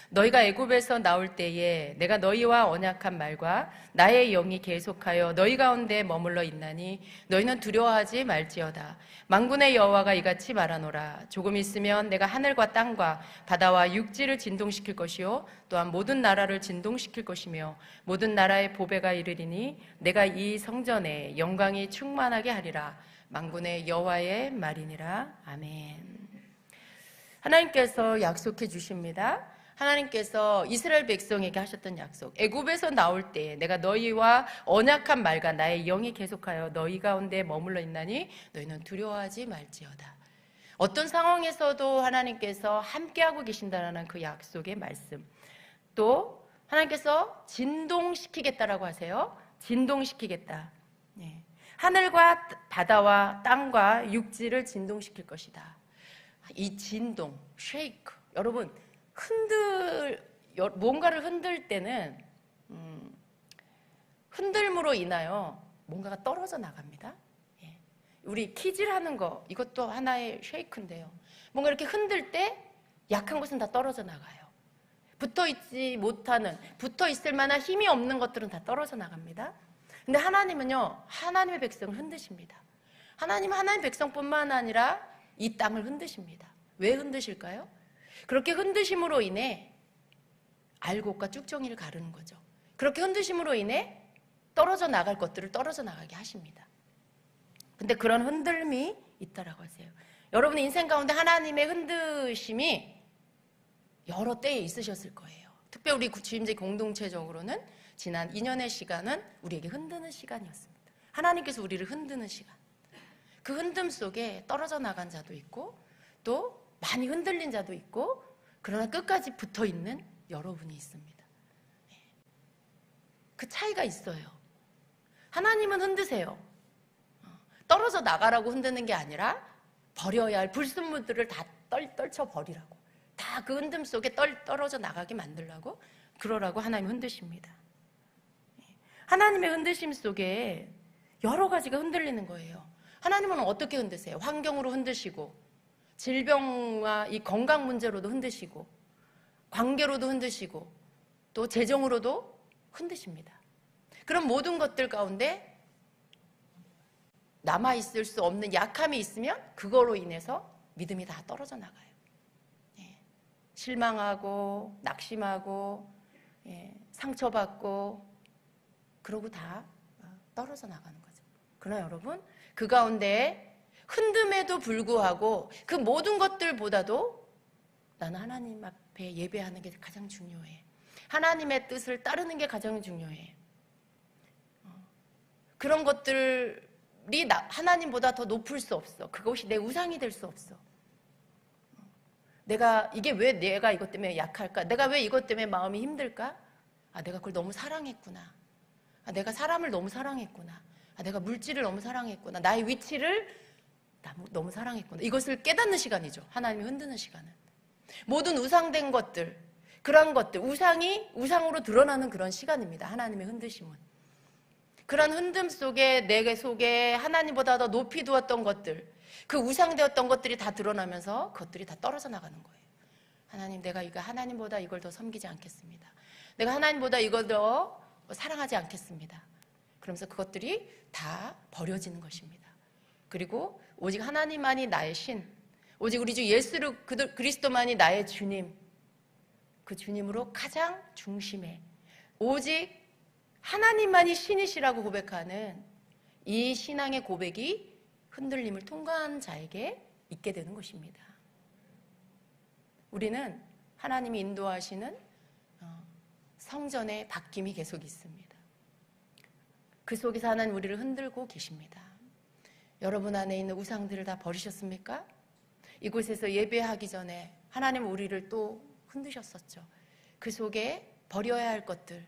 너희가 애굽에서 나올 때에 내가 너희와 언약한 말과 나의 영이 계속하여 너희 가운데 머물러 있나니 너희는 두려워하지 말지어다. 만군의 여호와가 이같이 말하노라. 조금 있으면 내가 하늘과 땅과 바다와 육지를 진동시킬 것이요 또한 모든 나라를 진동시킬 것이며 모든 나라의 보배가 이르리니 내가 이 성전에 영광이 충만하게 하리라. 만군의 여호와의 말이니라. 아멘. 하나님께서 약속해 주십니다. 하나님께서 이스라엘 백성에게 하셨던 약속, 애굽에서 나올 때 내가 너희와 언약한 말과 나의 영이 계속하여 너희 가운데 머물러 있나니 너희는 두려워하지 말지어다. 어떤 상황에서도 하나님께서 함께하고 계신다는 그 약속의 말씀, 또 하나님께서 진동시키겠다라고 하세요. 진동시키겠다. 하늘과 바다와 땅과 육지를 진동시킬 것이다. 이 진동, 쉐이크, 여러분 뭔가를 흔들 때는 흔들므로 인하여 뭔가가 떨어져 나갑니다. 우리 키질하는 거, 이것도 하나의 쉐이크인데요. 뭔가 이렇게 흔들 때 약한 것은 다 떨어져 나가요. 붙어 있을 만한 힘이 없는 것들은 다 떨어져 나갑니다. 근데 하나님은요, 하나님의 백성을 흔드십니다. 하나님은 하나님의 백성뿐만 아니라 이 땅을 흔드십니다. 왜 흔드실까요? 그렇게 흔드심으로 인해 알곡과 쭉정이를 가르는 거죠. 그렇게 흔드심으로 인해 떨어져 나갈 것들을 떨어져 나가게 하십니다. 근데 그런 흔들림이 있다라고 하세요. 여러분의 인생 가운데 하나님의 흔드심이 여러 때에 있으셨을 거예요. 특별히 우리 주임제 공동체적으로는 지난 2년의 시간은 우리에게 흔드는 시간이었습니다. 하나님께서 우리를 흔드는 시간. 그 흔듦 속에 떨어져 나간 자도 있고 또 많이 흔들린 자도 있고 그러나 끝까지 붙어있는 여러분이 있습니다. 그 차이가 있어요. 하나님은 흔드세요. 떨어져 나가라고 흔드는 게 아니라 버려야 할 불순물들을 다 떨쳐 버리라고, 다 그 흔듦 속에 떨어져 나가게 만들라고, 그러라고 하나님 흔드십니다. 하나님의 흔드심 속에 여러 가지가 흔들리는 거예요. 하나님은 어떻게 흔드세요? 환경으로 흔드시고, 질병과 이 건강 문제로도 흔드시고, 관계로도 흔드시고, 또 재정으로도 흔드십니다. 그런 모든 것들 가운데 남아있을 수 없는 약함이 있으면 그거로 인해서 믿음이 다 떨어져 나가요. 실망하고 낙심하고 상처받고 그러고 다 떨어져 나가는 거죠. 그러나 여러분, 그 가운데 흔듦에도 불구하고 그 모든 것들보다도 나는 하나님 앞에 예배하는 게 가장 중요해. 하나님의 뜻을 따르는 게 가장 중요해. 그런 것들이 하나님보다 더 높을 수 없어. 그것이 내 우상이 될 수 없어. 이게 왜 내가 이것 때문에 약할까? 내가 왜 이것 때문에 마음이 힘들까? 내가 그걸 너무 사랑했구나. 내가 사람을 너무 사랑했구나. 내가 물질을 너무 사랑했구나. 나의 위치를 너무 사랑했구나. 이것을 깨닫는 시간이죠. 하나님이 흔드는 시간은. 모든 우상된 것들, 그런 것들, 우상이 우상으로 드러나는 그런 시간입니다. 하나님의 흔드심은. 그런 흔듦 속에 내 속에 하나님보다 더 높이 두었던 것들, 그 우상되었던 것들이 다 드러나면서 그것들이 다 떨어져 나가는 거예요. 하나님, 내가 하나님보다 이걸 더 섬기지 않겠습니다. 내가 하나님보다 이걸 더 사랑하지 않겠습니다. 그러면서 그것들이 다 버려지는 것입니다. 그리고 오직 하나님만이 나의 신, 오직 우리 주 예수 그리스도만이 나의 주님, 그 주님으로 가장 중심에 오직 하나님만이 신이시라고 고백하는 이 신앙의 고백이 흔들림을 통과한 자에게 있게 되는 것입니다. 우리는 하나님이 인도하시는 성전의 바뀜이 계속 있습니다. 그 속에서 하나님 우리를 흔들고 계십니다. 여러분 안에 있는 우상들을 다 버리셨습니까? 이곳에서 예배하기 전에 하나님 우리를 또 흔드셨었죠. 그 속에 버려야 할 것들,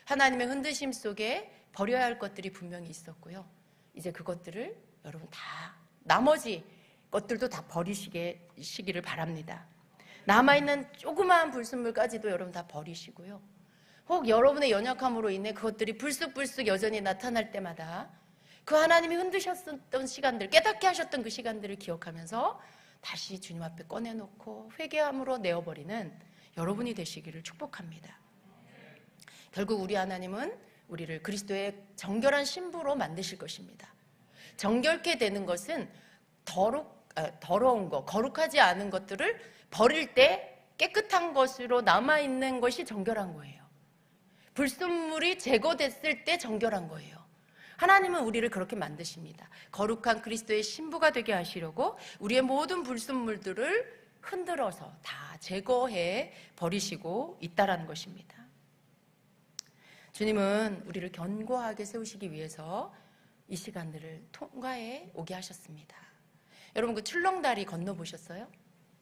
하나님의 흔드심 속에 버려야 할 것들이 분명히 있었고요. 이제 그것들을 여러분 다 나머지 것들도 다 버리시기를 바랍니다. 남아있는 조그마한 불순물까지도 여러분 다 버리시고요. 혹 여러분의 연약함으로 인해 그것들이 불쑥불쑥 여전히 나타날 때마다 그 하나님이 흔드셨던 시간들, 깨닫게 하셨던 그 시간들을 기억하면서 다시 주님 앞에 꺼내놓고 회개함으로 내어버리는 여러분이 되시기를 축복합니다. 결국 우리 하나님은 우리를 그리스도의 정결한 신부로 만드실 것입니다. 정결케 되는 것은 더러운 것, 거룩하지 않은 것들을 버릴 때 깨끗한 것으로 남아있는 것이 정결한 거예요. 불순물이 제거됐을 때 정결한 거예요. 하나님은 우리를 그렇게 만드십니다. 거룩한 그리스도의 신부가 되게 하시려고 우리의 모든 불순물들을 흔들어서 다 제거해 버리시고 있다라는 것입니다. 주님은 우리를 견고하게 세우시기 위해서 이 시간들을 통과해 오게 하셨습니다. 여러분 그 출렁다리 건너보셨어요?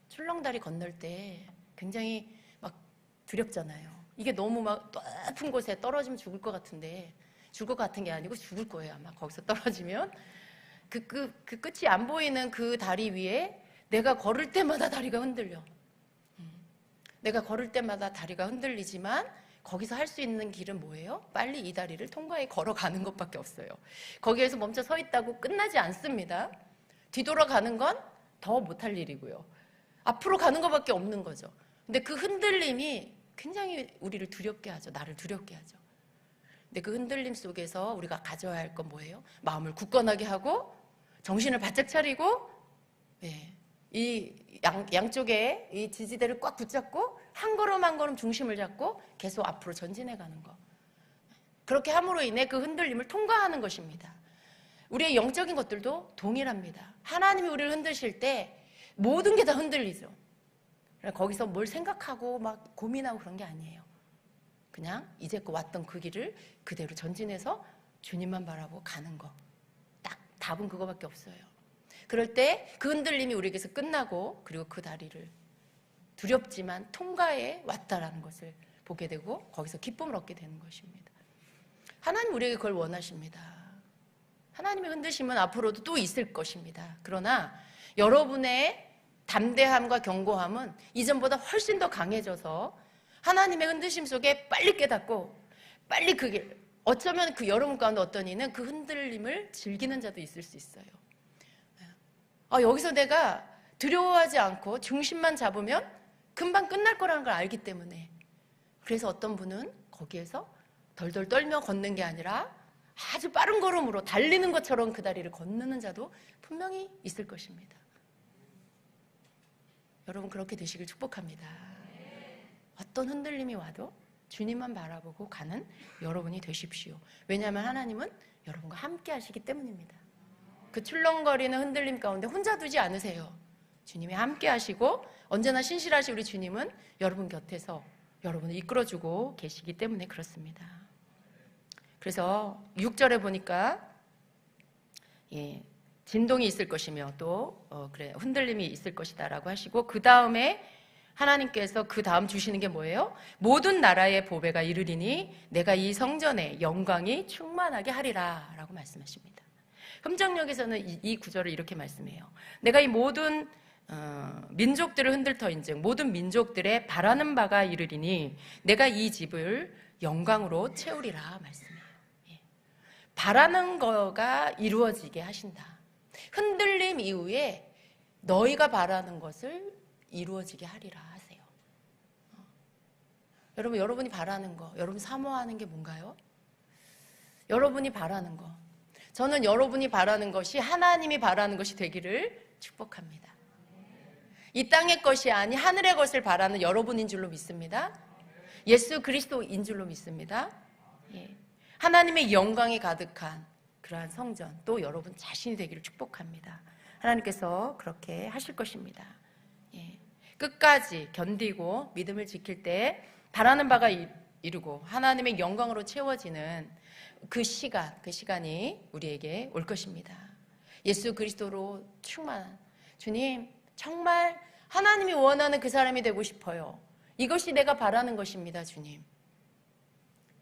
출렁다리 건널 때 굉장히 막 두렵잖아요. 이게 너무 막 높은 곳에 떨어지면 죽을 것 같은데, 죽을 것 같은 게 아니고 죽을 거예요. 아마 거기서 떨어지면 그 끝이 안 보이는 그 다리 위에 내가 걸을 때마다 다리가 흔들려. 내가 걸을 때마다 다리가 흔들리지만 거기서 할 수 있는 길은 뭐예요? 빨리 이 다리를 통과해 걸어가는 것밖에 없어요. 거기에서 멈춰 서 있다고 끝나지 않습니다. 뒤돌아가는 건 더 못할 일이고요. 앞으로 가는 것밖에 없는 거죠. 근데 그 흔들림이 굉장히 우리를 두렵게 하죠. 나를 두렵게 하죠. 근데 그 흔들림 속에서 우리가 가져야 할 건 뭐예요? 마음을 굳건하게 하고 정신을 바짝 차리고 이 양쪽에 이 지지대를 꽉 붙잡고 한 걸음 한 걸음 중심을 잡고 계속 앞으로 전진해 가는 거. 그렇게 함으로 인해 그 흔들림을 통과하는 것입니다. 우리의 영적인 것들도 동일합니다. 하나님이 우리를 흔드실 때 모든 게 다 흔들리죠. 거기서 뭘 생각하고 막 고민하고 그런 게 아니에요. 그냥 이제껏 왔던 그 길을 그대로 전진해서 주님만 바라보고 가는 거. 딱 답은 그거밖에 없어요. 그럴 때 그 흔들림이 우리에게서 끝나고 그리고 그 다리를 두렵지만 통과해 왔다라는 것을 보게 되고 거기서 기쁨을 얻게 되는 것입니다. 하나님 우리에게 그걸 원하십니다. 하나님의 흔드심은 앞으로도 또 있을 것입니다. 그러나 여러분의 담대함과 견고함은 이전보다 훨씬 더 강해져서 하나님의 흔드심 속에 빨리 깨닫고 빨리 그게 어쩌면 그 여러분 가운데 어떤 이는 그 흔들림을 즐기는 자도 있을 수 있어요. 여기서 내가 두려워하지 않고 중심만 잡으면 금방 끝날 거라는 걸 알기 때문에 그래서 어떤 분은 거기에서 덜덜 떨며 걷는 게 아니라 아주 빠른 걸음으로 달리는 것처럼 그 다리를 건너는 자도 분명히 있을 것입니다. 여러분 그렇게 되시길 축복합니다. 어떤 흔들림이 와도 주님만 바라보고 가는 여러분이 되십시오. 왜냐하면 하나님은 여러분과 함께 하시기 때문입니다. 그 출렁거리는 흔들림 가운데 혼자 두지 않으세요. 주님이 함께 하시고 언제나 신실하신 우리 주님은 여러분 곁에서 여러분을 이끌어주고 계시기 때문에 그렇습니다. 그래서 6절에 보니까 진동이 있을 것이며 또 흔들림이 있을 것이다 라고 하시고 그 다음에 하나님께서 그 다음 주시는 게 뭐예요? 모든 나라의 보배가 이르리니 내가 이 성전에 영광이 충만하게 하리라 라고 말씀하십니다. 흠정역에서는 이 구절을 이렇게 말씀해요. 내가 이 모든 민족들을 흔들터인즉 모든 민족들의 바라는 바가 이르리니 내가 이 집을 영광으로 채우리라 말씀해요. 바라는 거가 이루어지게 하신다. 흔들림 이후에 너희가 바라는 것을 이루어지게 하리라 하세요. 여러분, 여러분이 바라는 거, 여러분 사모하는 게 뭔가요? 여러분이 바라는 거. 저는 여러분이 바라는 것이 하나님이 바라는 것이 되기를 축복합니다. 이 땅의 것이 아니 하늘의 것을 바라는 여러분인 줄로 믿습니다. 예수 그리스도인 줄로 믿습니다. 하나님의 영광이 가득한 그러한 성전 또 여러분 자신이 되기를 축복합니다. 하나님께서 그렇게 하실 것입니다. 끝까지 견디고 믿음을 지킬 때 바라는 바가 이루고 하나님의 영광으로 채워지는 그 시간이 우리에게 올 것입니다. 예수 그리스도로 충만한 주님, 정말 하나님이 원하는 그 사람이 되고 싶어요. 이것이 내가 바라는 것입니다, 주님.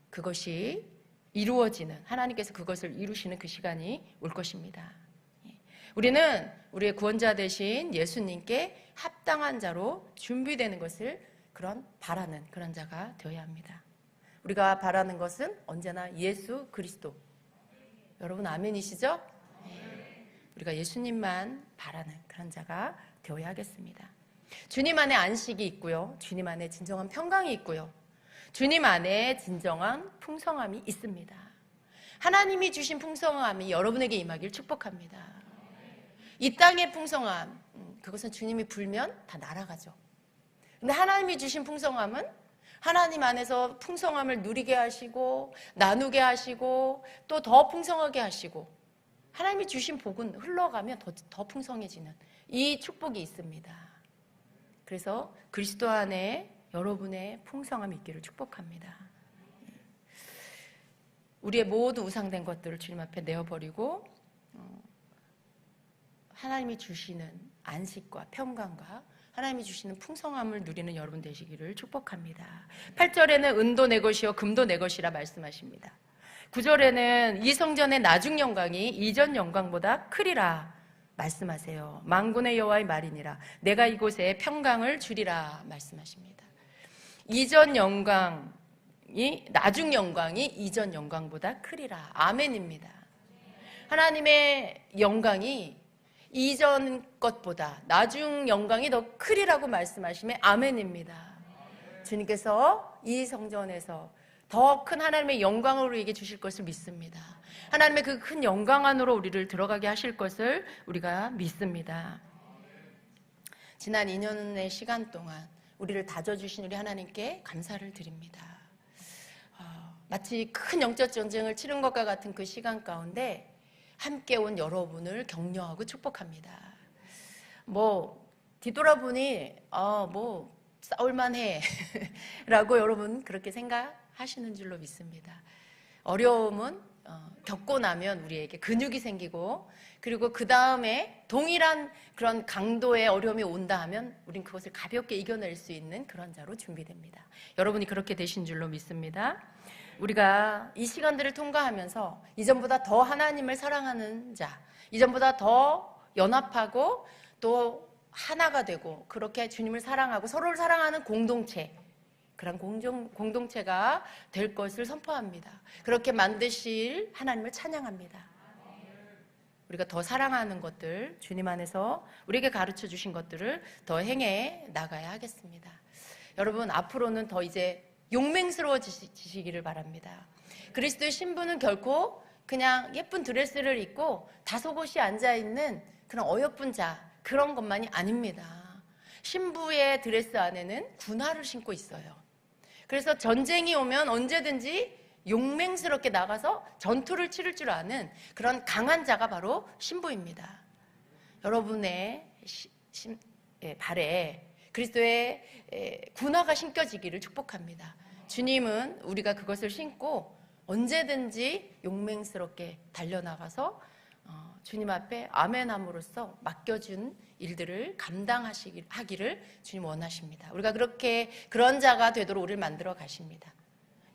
그것이 이루어지는, 하나님께서 그것을 이루시는 그 시간이 올 것입니다. 우리는 우리의 구원자 되신 예수님께 합당한 자로 준비되는 것을 바라는 그런 자가 되어야 합니다. 우리가 바라는 것은 언제나 예수 그리스도. 여러분 아멘이시죠? 우리가 예수님만 바라는 그런 자가 되어야 하겠습니다. 주님 안에 안식이 있고요. 주님 안에 진정한 평강이 있고요. 주님 안에 진정한 풍성함이 있습니다. 하나님이 주신 풍성함이 여러분에게 임하길 축복합니다. 이 땅의 풍성함, 그것은 주님이 불면 다 날아가죠. 근데 하나님이 주신 풍성함은 하나님 안에서 풍성함을 누리게 하시고 나누게 하시고 또 더 풍성하게 하시고 하나님이 주신 복은 흘러가면 더 풍성해지는 이 축복이 있습니다. 그래서 그리스도 안에 여러분의 풍성함이 있기를 축복합니다. 우리의 모두 우상된 것들을 주님 앞에 내어버리고 하나님이 주시는 안식과 평강과 하나님이 주시는 풍성함을 누리는 여러분 되시기를 축복합니다. 8절에는 은도 내 것이요 금도 내 것이라 말씀하십니다. 9절에는 이 성전의 나중 영광이 이전 영광보다 크리라 말씀하세요. 만군의 여호와의 말이니라. 내가 이곳에 평강을 주리라 말씀하십니다. 이전 영광이 나중 영광이 이전 영광보다 크리라. 아멘입니다. 하나님의 영광이 이전 것보다 나중 영광이 더 크리라고 말씀하시면 아멘입니다. 주님께서 이 성전에서 더 큰 하나님의 영광을 우리에게 주실 것을 믿습니다. 하나님의 그 큰 영광 안으로 우리를 들어가게 하실 것을 우리가 믿습니다. 지난 2년의 시간 동안 우리를 다져주신 우리 하나님께 감사를 드립니다. 마치 큰 영적 전쟁을 치른 것과 같은 그 시간 가운데 함께 온 여러분을 격려하고 축복합니다. 뒤돌아보니 싸울만해 라고 여러분 그렇게 생각하시는 줄로 믿습니다. 어려움은 겪고 나면 우리에게 근육이 생기고 그리고 그 다음에 동일한 그런 강도의 어려움이 온다 하면 우린 그것을 가볍게 이겨낼 수 있는 그런 자로 준비됩니다. 여러분이 그렇게 되신 줄로 믿습니다. 우리가 이 시간들을 통과하면서 이전보다 더 하나님을 사랑하는 자, 이전보다 더 연합하고 또 하나가 되고 그렇게 주님을 사랑하고 서로를 사랑하는 공동체, 그런 공동체가 될 것을 선포합니다. 그렇게 만드실 하나님을 찬양합니다. 우리가 더 사랑하는 것들, 주님 안에서 우리에게 가르쳐 주신 것들을 더 행해 나가야 하겠습니다. 여러분, 앞으로는 더 이제 용맹스러워지시기를 바랍니다. 그리스도의 신부는 결코 그냥 예쁜 드레스를 입고 다소곳이 앉아있는 그런 어여쁜 자, 그런 것만이 아닙니다. 신부의 드레스 안에는 군화를 신고 있어요. 그래서 전쟁이 오면 언제든지 용맹스럽게 나가서 전투를 치를 줄 아는 그런 강한 자가 바로 신부입니다. 여러분의 발에 그리스도의 군화가 신겨지기를 축복합니다. 주님은 우리가 그것을 신고 언제든지 용맹스럽게 달려나가서 주님 앞에 아멘함으로써 맡겨준 일들을 감당하기를 주님 원하십니다. 우리가 그렇게 그런 자가 되도록 우리를 만들어 가십니다.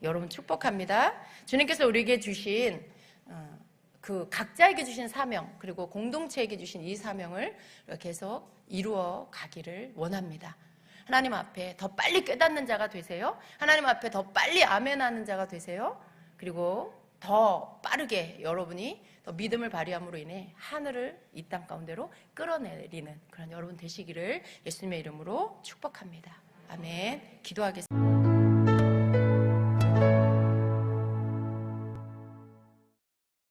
여러분 축복합니다. 주님께서 우리에게 주신 그 각자에게 주신 사명, 그리고 공동체에게 주신 이 사명을 계속 이루어 가기를 원합니다. 하나님 앞에 더 빨리 깨닫는 자가 되세요. 하나님 앞에 더 빨리 아멘하는 자가 되세요. 그리고 더 빠르게 여러분이 더 믿음을 발휘함으로 인해 하늘을 이 땅 가운데로 끌어내리는 그런 여러분 되시기를 예수님의 이름으로 축복합니다. 아멘. 기도하겠습니다.